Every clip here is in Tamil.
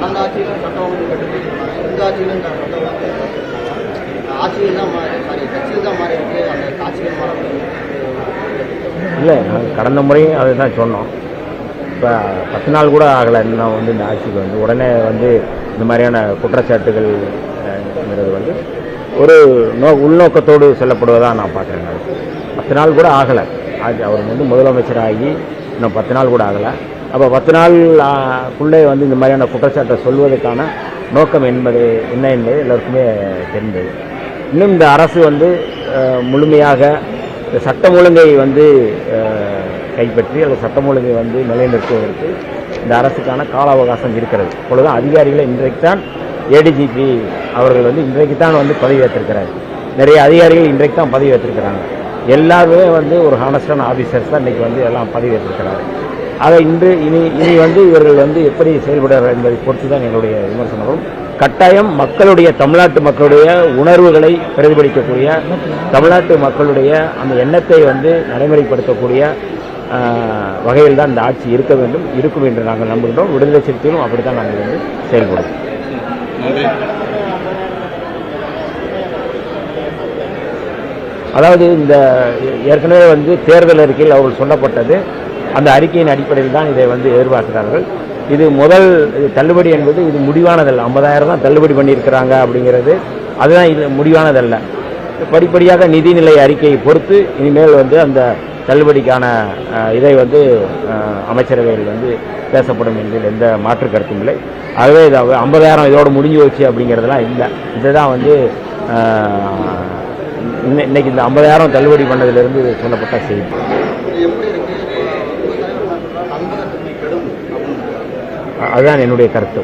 கடந்த ஆட்சியிலும் சட்டம் ஒழுங்கு கட்டுப்பட்டு இந்த ஆட்சியிலும் சட்டம் ஒழுங்கு ஆட்சியில் தான் மாறி கட்சியில் தான் மாறி இருக்கு அந்த ஆட்சியில் மாற இல்லை. நாங்கள் கடந்த முறையும் அதை தான் சொன்னோம். இப்போ 10 நாள் கூட ஆகலை இன்னும் வந்து இந்த ஆட்சிக்கு வந்து உடனே வந்து இந்த மாதிரியான குற்றச்சாட்டுகள்ங்கிறது வந்து ஒரு உள்நோக்கத்தோடு சொல்லப்படுவதாக நான் பார்க்குறேன். 10 நாள் கூட ஆகலை. அவர் வந்து முதலமைச்சராகி இன்னும் 10 நாள் கூட ஆகலை. அப்போ 10 நாளுக்குள்ளே வந்து இந்த மாதிரியான குற்றச்சாட்டை சொல்வதற்கான நோக்கம் என்பது என்ன என்பது எல்லாருக்குமே தெரிந்தது. இன்னும் இந்த அரசு வந்து முழுமையாக சட்டம் ஒழுங்கை வந்து கைப்பற்றி அல்லது சட்டம் ஒழுங்கை வந்து நிலைநிறுத்துவதற்கு இந்த அரசுக்கான கால அவகாசம் இருக்கிறது. இப்பொழுதுதான் அதிகாரிகளை இன்றைக்கு தான் ஏடிஜிபி அவர்கள் வந்து இன்றைக்கு தான் வந்து பதவி ஏற்றிருக்கிறார். நிறைய அதிகாரிகள் இன்றைக்கு தான் பதவி ஏற்றிருக்கிறாங்க. எல்லாருமே வந்து ஒரு ஹானஸ்டான ஆஃபீஸர்ஸ் தான் இன்றைக்கி வந்து எல்லாம் பதவி ஏற்றிருக்கிறாரு. அதை இனி வந்து இவர்கள் வந்து எப்படி செயல்படுறார் என்பதை பொறுத்து தான் எங்களுடைய விமர்சனங்களும். கட்டாயம் தமிழ்நாட்டு மக்களுடைய உணர்வுகளை பிரதிபலிக்கக்கூடிய, தமிழ்நாட்டு மக்களுடைய அந்த எண்ணத்தை வந்து நடைமுறைப்படுத்தக்கூடிய வகையில் தான் இந்த ஆட்சி இருக்க வேண்டும், இருக்கும் என்று நாங்கள் நம்புகின்றோம். விடுதலை சிறுத்தைகளும் அப்படித்தான் நாங்கள் வந்து செயல்படும். அதாவது இந்த ஏற்கனவே வந்து தேர்தல் அறிக்கையில் அவர்கள் சொல்லப்பட்டது, அந்த அறிக்கையின் அடிப்படையில் தான் இதை வந்து எதிர்பார்க்கிறார்கள். இது முதல் தள்ளுபடி என்பது இது முடிவானதல்ல. 50,000 தான் தள்ளுபடி பண்ணியிருக்கிறாங்க அப்படிங்கிறது, அதுதான் இது முடிவானதல்ல. படிப்படியாக நிதிநிலை அறிக்கையை பொறுத்து இனிமேல் வந்து அந்த தள்ளுபடிக்கான இதை வந்து அமைச்சரவையில் வந்து பேசப்படும் என்பதில் எந்த மாற்று கருத்தும் இல்லை. ஆகவே இது 50,000 இதோடு முடிஞ்சு வச்சு அப்படிங்கிறதுலாம் இல்லை. இதுதான் வந்து இன்னைக்கு இந்த 50,000 தள்ளுபடி பண்ணதிலிருந்து சொல்லப்பட்ட செய்தி. அதுதான் என்னுடைய கருத்து.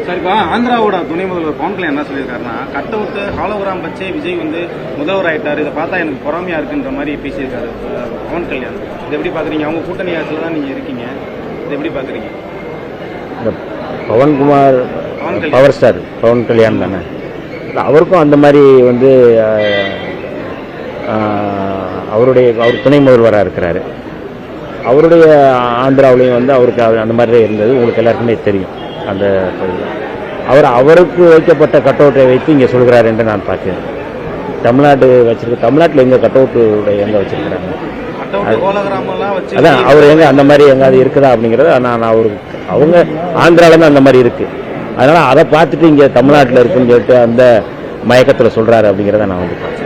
சரிப்பா, ஆந்திராவோட துணை முதல்வர் பவன் கல்யாண் என்ன சொல்லியிருக்காருன்னா, கட் அவுட்டு ஹாலோகிராம் வச்சே விஜய் வந்து முதல்வர் ஆயிட்டார், இதை பார்த்தா எனக்கு பொறாமையா இருக்குன்ற மாதிரி பேசியிருக்காரு பவன் கல்யாண். இதை எப்படி பார்க்குறீங்க? அவங்க கூட்டணி ஆட்சியில் தான் நீங்கள் இருக்கீங்க, இதை எப்படி பார்க்குறீங்க? இந்த பவன்குமார் பவர் ஸ்டார் பவன் கல்யாண் தானே, அவருக்கும் அந்த மாதிரி வந்து அவர் துணை முதல்வராக இருக்கிறாரு. அவருடைய ஆந்திராவிலையும் வந்து அவருக்கு அந்த மாதிரி இருந்தது, உங்களுக்கு எல்லாருக்குமே தெரியும். அந்த அவருக்கு வைக்கப்பட்ட கட் அவுட்டை வைத்து இங்கே சொல்கிறார் என்று நான் பார்க்கிறேன். தமிழ்நாட்டில் எங்கே கட் அவுட்டு எங்கே வச்சிருக்கிறாங்க, அதான் அவர் எங்கே அந்த மாதிரி எங்காவது இருக்குதா அப்படிங்கிறத நான் அவங்க ஆந்திராவிலேருந்து அந்த மாதிரி இருக்குது. அதனால் அதை பார்த்துட்டு இங்கே தமிழ்நாட்டில் இருக்குன்னு சொல்லிட்டு அந்த மயக்கத்தில் சொல்கிறாரு அப்படிங்கிறத நான் வந்து பார்த்தேன்.